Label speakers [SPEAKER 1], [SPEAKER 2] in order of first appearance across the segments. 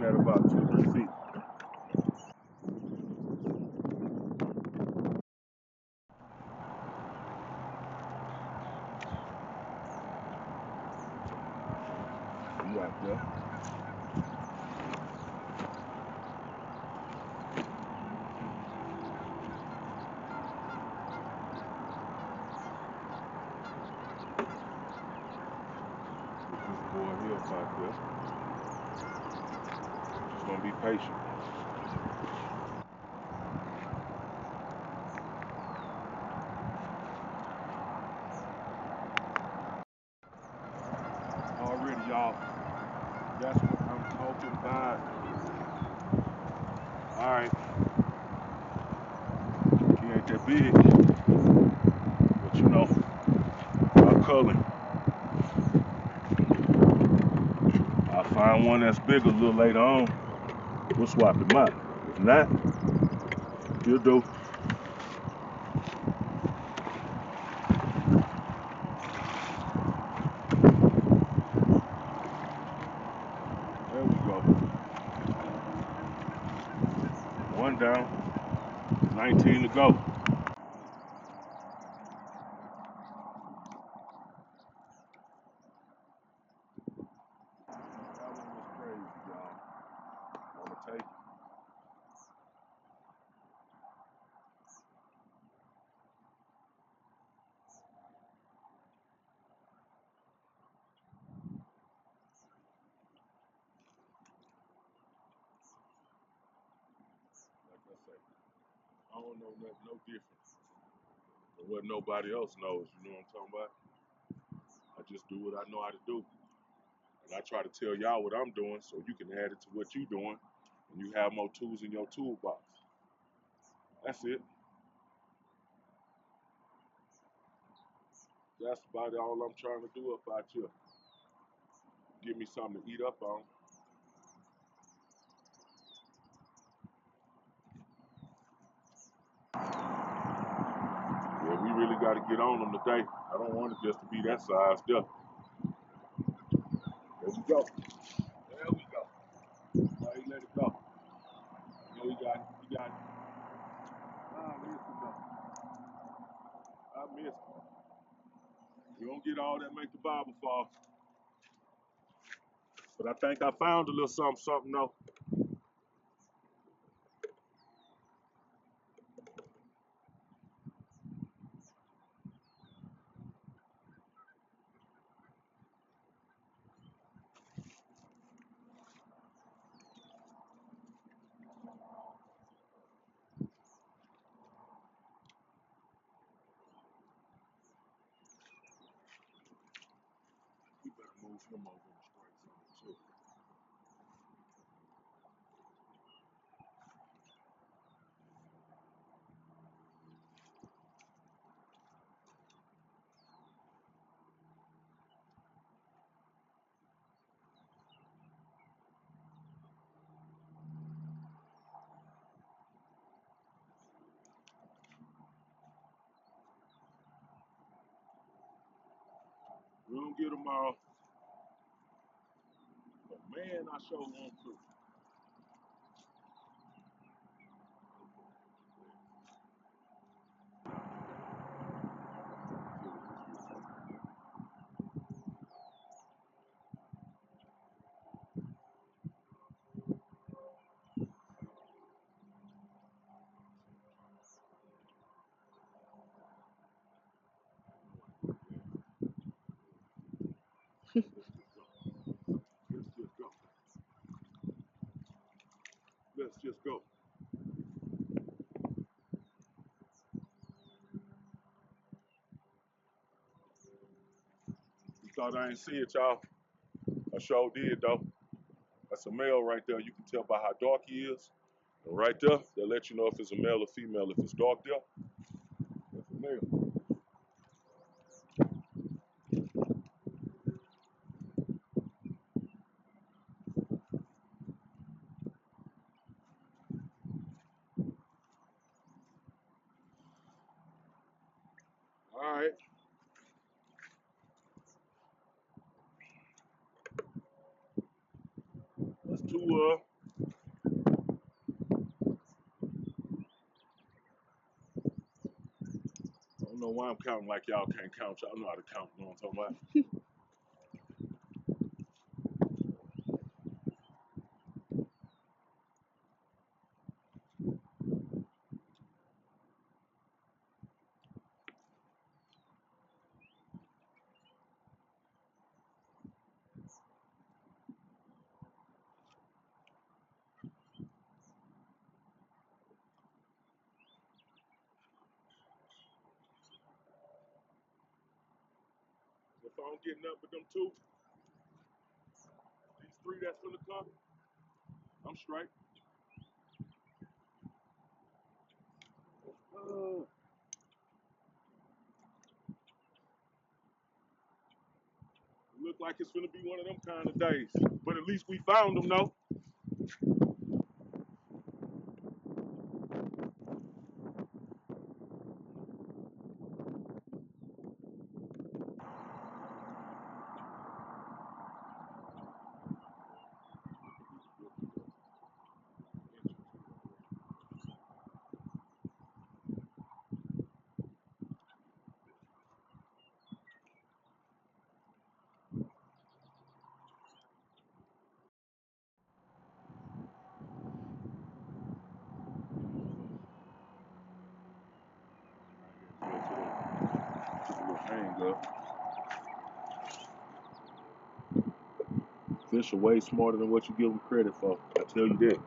[SPEAKER 1] at about 2-3 feet. You out there. This boy here out there. Just gonna be patient. Already, y'all. That's what I'm talking about. Alright. He ain't that big. But you know, I'll cull him. I'll find one that's bigger a little later on. We'll swap him out. If not, he'll do. There we go. One down. 19 to go. That one was crazy, y'all. I'ma take it. Like I say, I don't know nothing, no difference than what nobody else knows. You know what I'm talking about? I just do what I know how to do. And I try to tell y'all what I'm doing so you can add it to what you're doing and you have more tools in your toolbox. That's it. That's about all I'm trying to do up out here. Give me something to eat up on. Yeah, we really got to get on them today. I don't want it just to be that size there. There we go. There we go. Why you let it go? No, he got it. He got it. I missed him though. I missed him. You don't get all that make the Bible fall. But I think I found a little something though. You better move him over in the strike zone too. We don't get them all. But man, I sure want to. Let's just go. Let's just go. You thought I ain't see it, y'all? I sure did, though. That's a male right there. You can tell by how dark he is. And right there, they'll let you know if it's a male or female. If it's dark there, that's a male. All right. That's two don't know why I'm counting like y'all can't count. Y'all know how to count. You know what I'm talking about? If I don't get nothing but them two, these three that's gonna come, I'm straight. Look like it's gonna be one of them kind of days. But at least we found them, though. Hang up. Fish are way smarter than what you give them credit for. I tell you that.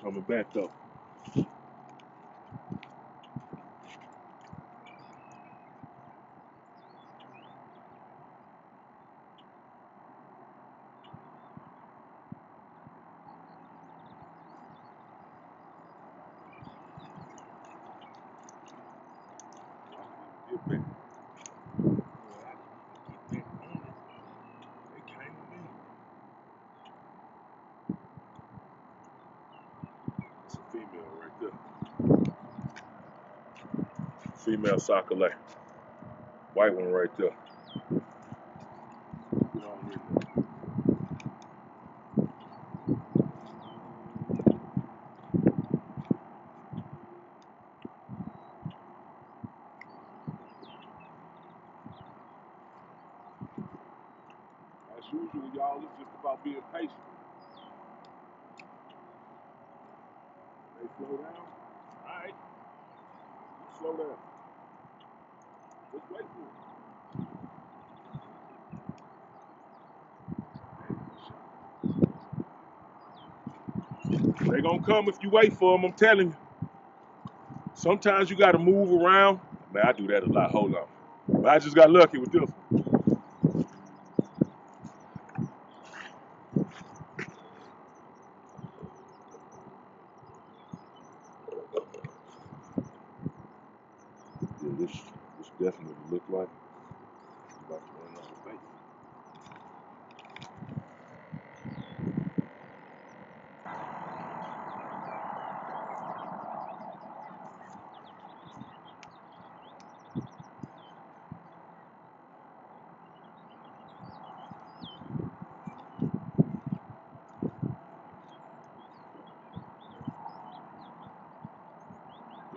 [SPEAKER 1] Coming back though. Get back. They came to me. It's a female right there. Female sockeye. White one right there. As usual, y'all, it's just about being patient. They slow down. All right, slow down. Just wait for them. They gonna come if you wait for them. I'm telling you. Sometimes you gotta move around. Man, I do that a lot. Hold on. But I just got lucky with this. Yeah, this definitely look like it's about to run out of bait.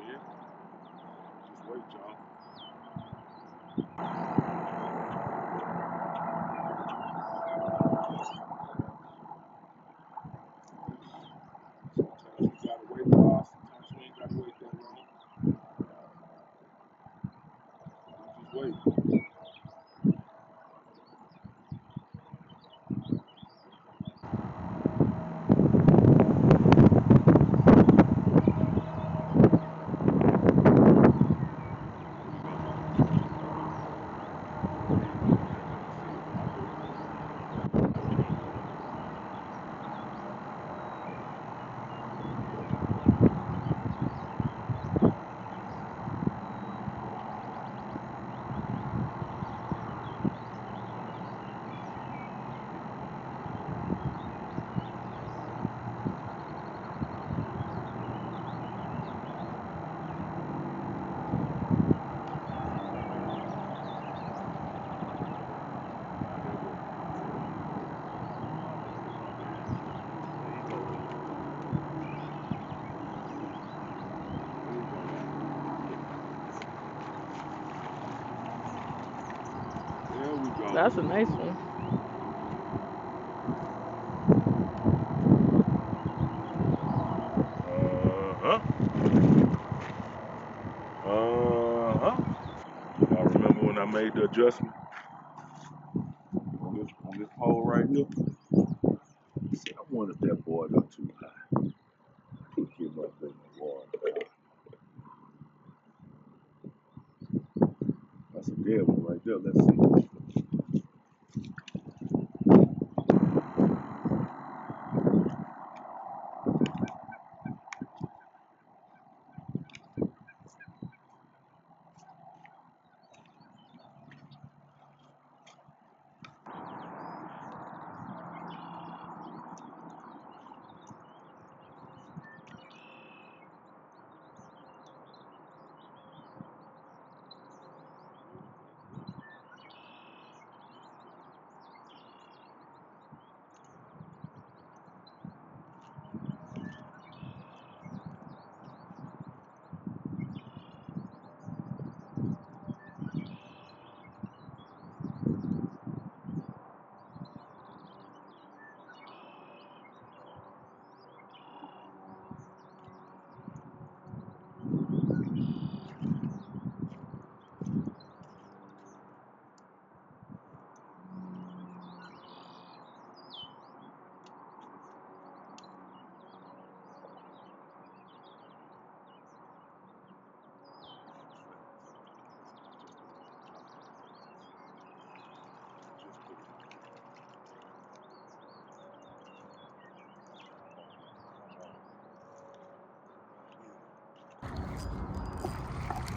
[SPEAKER 1] Yeah, just wait, y'all. Sometimes you gotta wait a while. Sometimes you ain't gotta wait that long. You just wait. go.
[SPEAKER 2] That's a nice one.
[SPEAKER 1] Uh-huh. Uh-huh. I remember when I made the adjustment on this pole right here. I said, I wonder if that boy got too high. Pick him up in the water. That's a dead one right there. Let's see.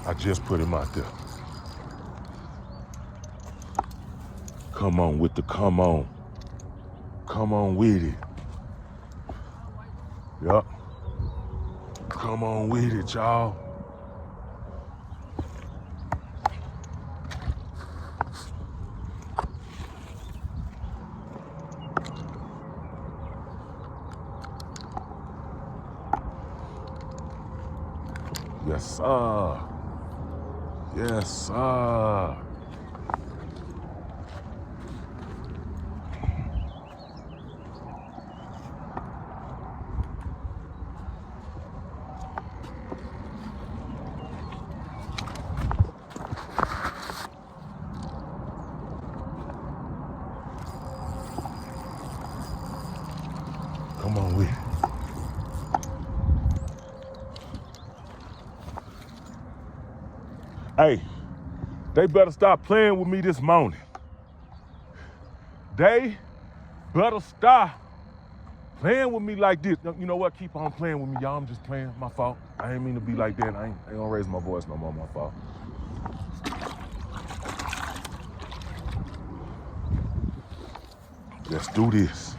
[SPEAKER 1] I just put him out there. Come on with the come on. Come on with it. Yup. Come on with it, y'all. Yes, sir. Yes, sir. Come on with it. Hey, they better stop playing with me this morning. They better stop playing with me like this. You know what? Keep on playing with me, y'all. I'm just playing. My fault. I ain't mean to be like that. I ain't gonna raise my voice no more. My fault. Let's do this.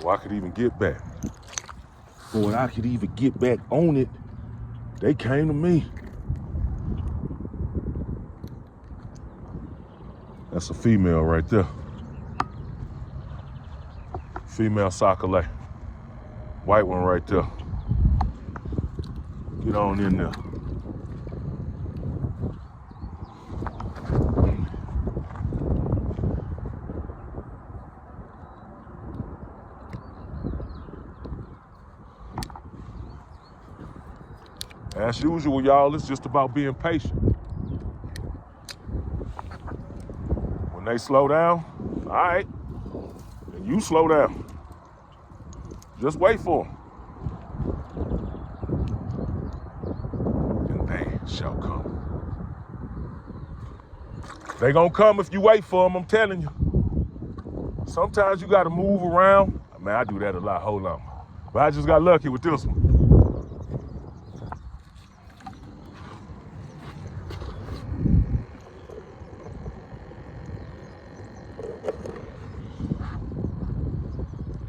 [SPEAKER 1] So I could even get back. Before I could even get back on it, they came to me. That's a female right there. Female sockeye. White one right there. Get on in there. As usual, y'all, it's just about being patient. When they slow down, all right, and you slow down. Just wait for them. And they shall come. They gonna come if you wait for them, I'm telling you. Sometimes you gotta move around. Man, I do that a lot, hold on. But I just got lucky with this one.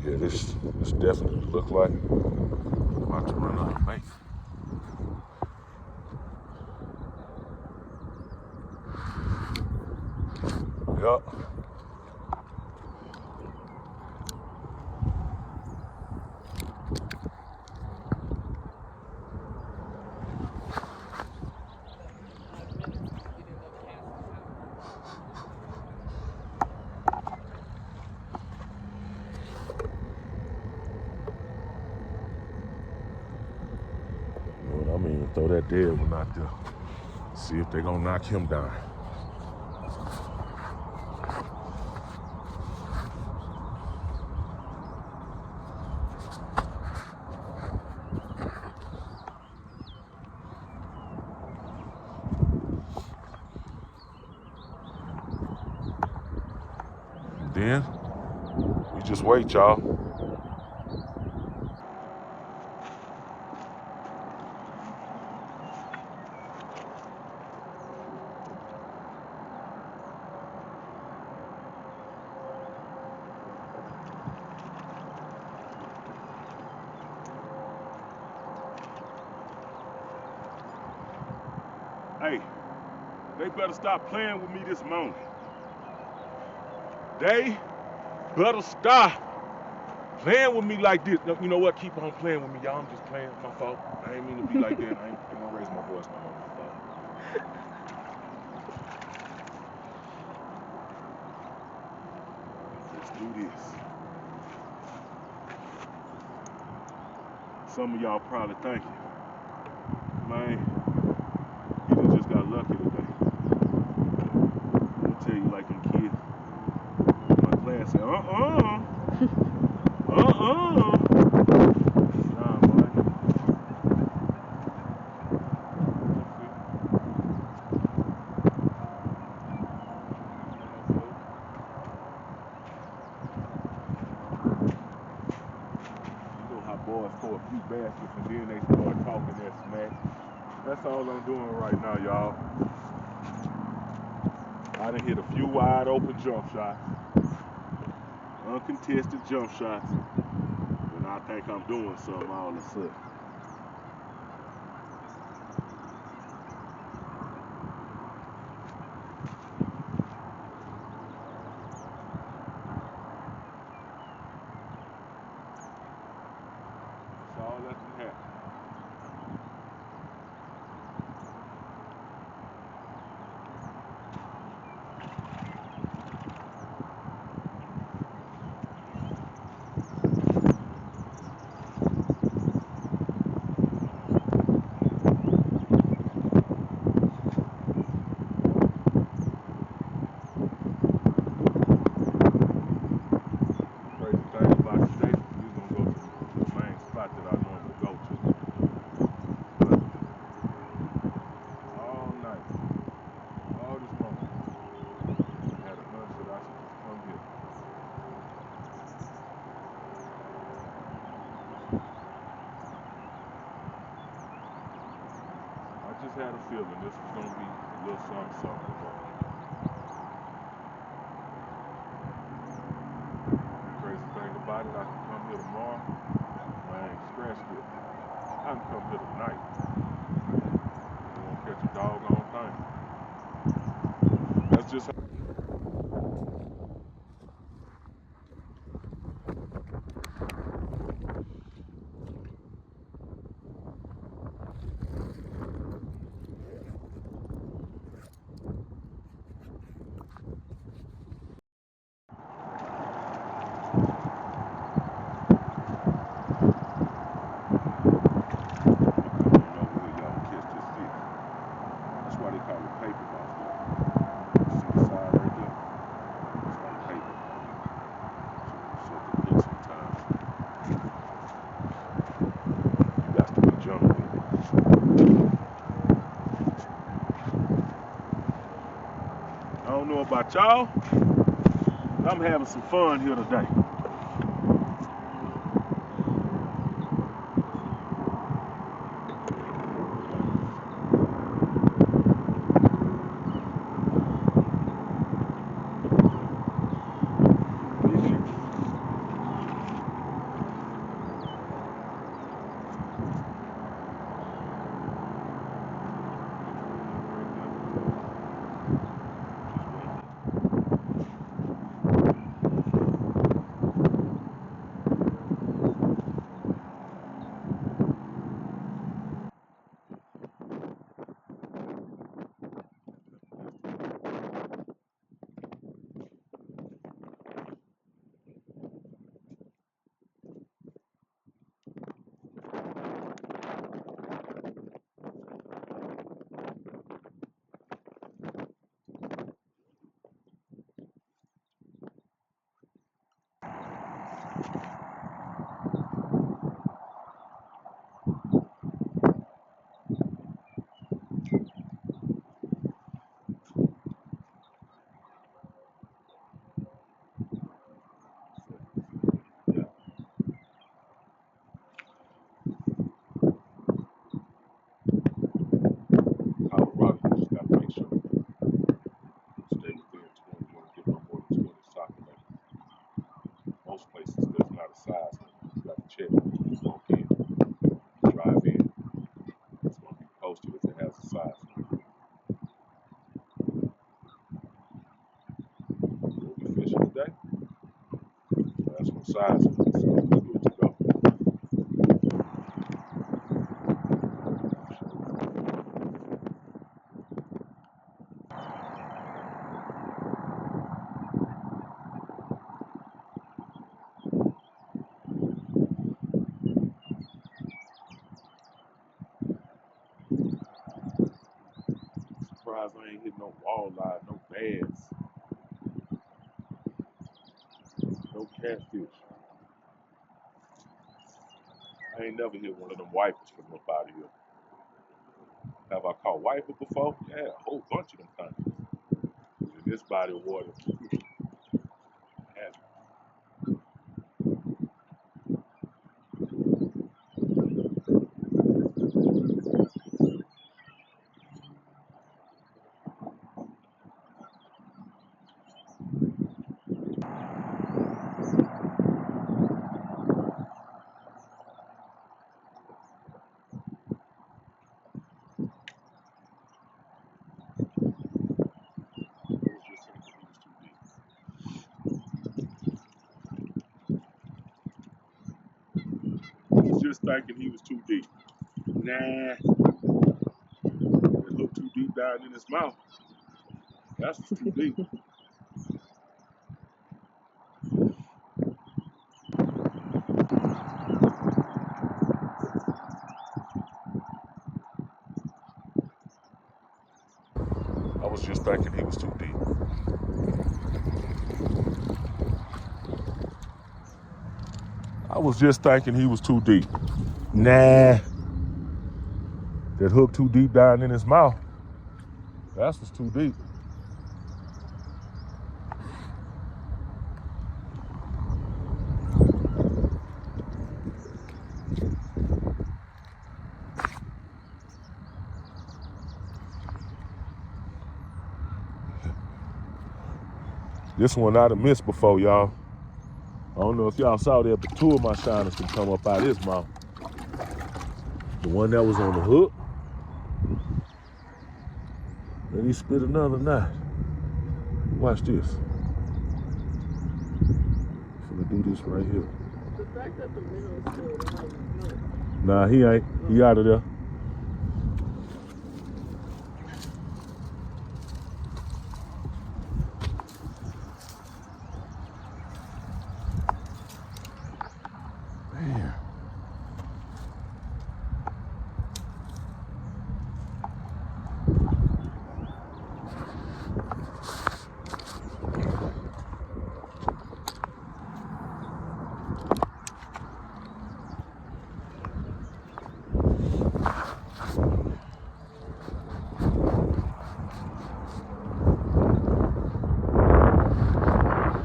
[SPEAKER 1] Yeah, this definitely look like I'm about to run out of bait. Yup. that dead one out there. See if they're gonna knock him down. Then we just wait, y'all. Hey, they better stop playing with me this morning. They better stop playing with me like this. No, you know what? Keep on playing with me, y'all. I'm just playing. My fault. I ain't mean to be like that. I ain't gonna raise my voice no more. My fault. Let's do this. Some of y'all probably thinking, man, he just got lucky today. I'll tell you like them kids in my class say, Nah, boy. You know how boys throw a few baskets and then they start talking that smack. That's all I'm doing right now, y'all. I done hit a few wide open jump shots, uncontested jump shots, and I think I'm doing something all of a sudden. That's all that can happen. Crazy thing about today, we're gonna go to the main spot that I normally go to. But all night, all this morning, I had a hunch that I should just come here. I just had a feeling this was gonna be a little something today. Crazy thing about it, I can come here tomorrow. Man, scratch this. I can come here tonight. You won't catch a doggone thing. That's just I don't know about y'all, but I'm having some fun here today. size of it, so we're good to go. Surprised I ain't hitting no walleye, no bass, no catfish. I ain't never hit one of them wipers from up out of here. Have I caught wiper before? Yeah, a whole bunch of them things. In this body of water, I was just thinking he was too deep. Nah, it looked too deep down in his mouth. That's too deep. I was just thinking he was too deep. I was just thinking he was too deep. Nah, that hook too deep down in his mouth. That's what's too deep. This one I'd have missed before, y'all. I don't know if y'all saw that, but two of my shiners can come up out of his mouth. The one that was on the hook, and he spit another knot. Watch this. I'm gonna do this right here.
[SPEAKER 2] The fact that the minnow is still alive is good.
[SPEAKER 1] Nah, he ain't. He out of there. Man.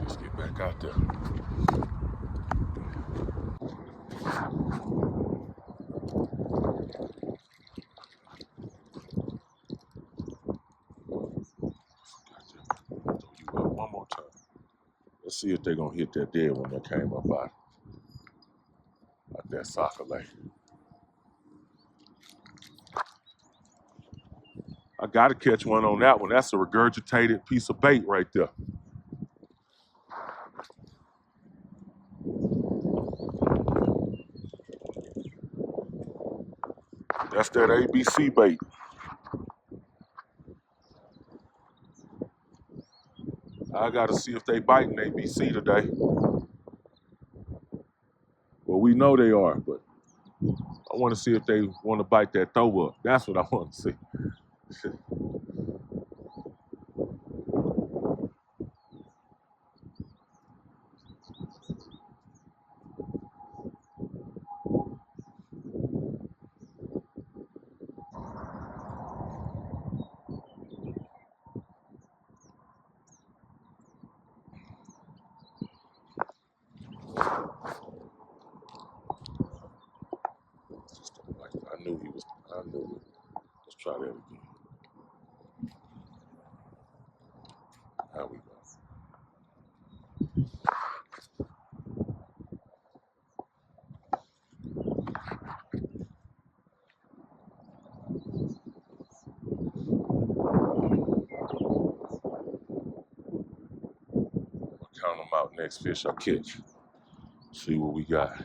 [SPEAKER 1] Let's get back out there. Throw you up one more time. Let's see if they're gonna hit that dead one that came up out that soccer lane. I gotta catch one on that one. That's a regurgitated piece of bait right there. That's that ABC bait. I gotta see if they biting ABC today. Well, we know they are, but I want to see if they want to bite that throw up. That's what I want to see. I knew he was. I knew it. Let's try that again. How we go? I'll count them out. Next fish I catch. See what we got.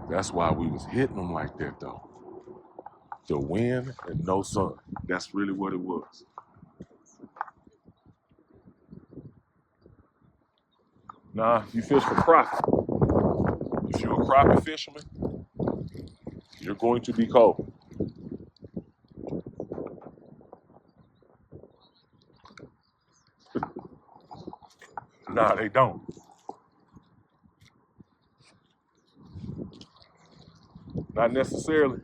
[SPEAKER 1] That's why we was hitting them like that though. The wind and no sun. That's really what it was. Nah, you fish for crappie. If you're a crappie fisherman, you're going to be cold. Nah, they don't. Not necessarily.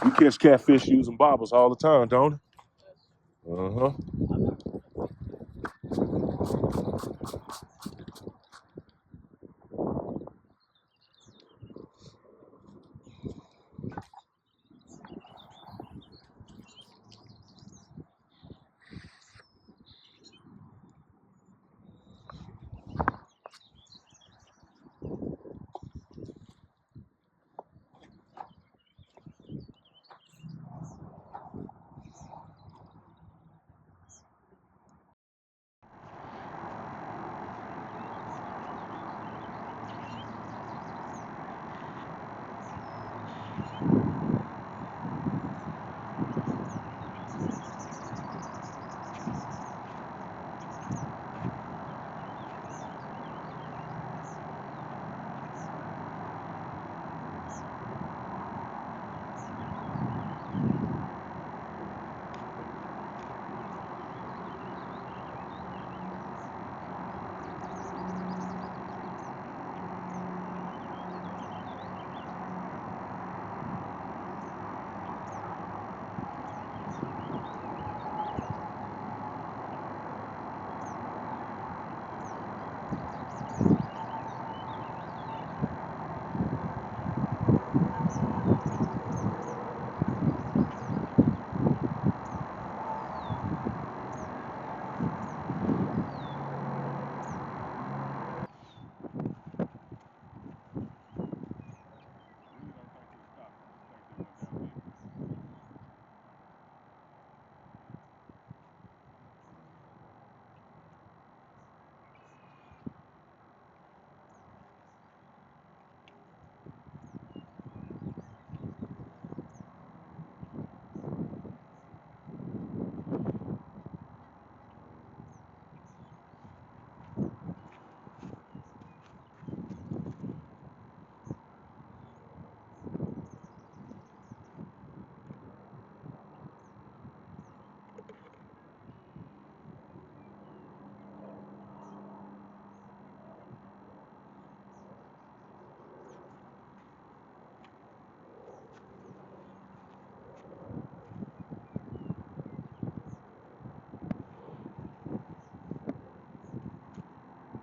[SPEAKER 1] You catch catfish using bobbers all the time, don't you? Uh-huh.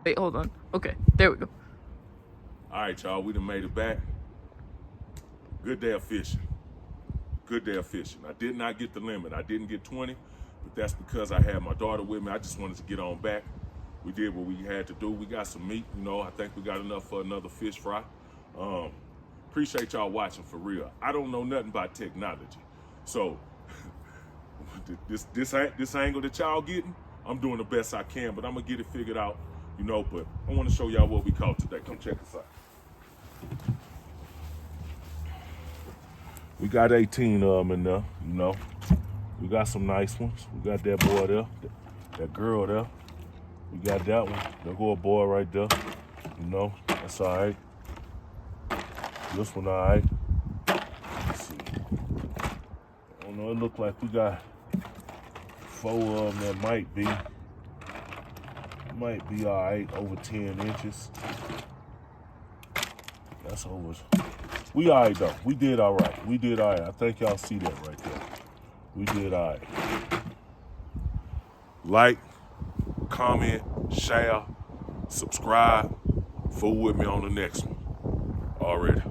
[SPEAKER 2] Wait, hold on. Okay, there we go.
[SPEAKER 1] All right, y'all, we done made it back. Good day of fishing. Good day of fishing. I did not get the limit. I didn't get 20, but that's because I had my daughter with me. I just wanted to get on back. We did what we had to do. We got some meat, you know. I think we got enough for another fish fry. Appreciate y'all watching for real. I don't know nothing about technology. So this angle that y'all getting, I'm doing the best I can, but I'm gonna get it figured out, you know. But I want to show y'all what we caught today. Come check us out. We got 18 of them in there, you know. We got some nice ones. We got that boy there, that girl there. We got that one. There go a boy right there. You know, that's all right. This one all right. Let's see. I don't know, it look like we got 4 of them that might be all right, over 10 inches. That's over. We all right though. We did all right. We did all right. I think y'all see that right there. We did all right. Like, comment, share, subscribe. Fool with me on the next one. Already.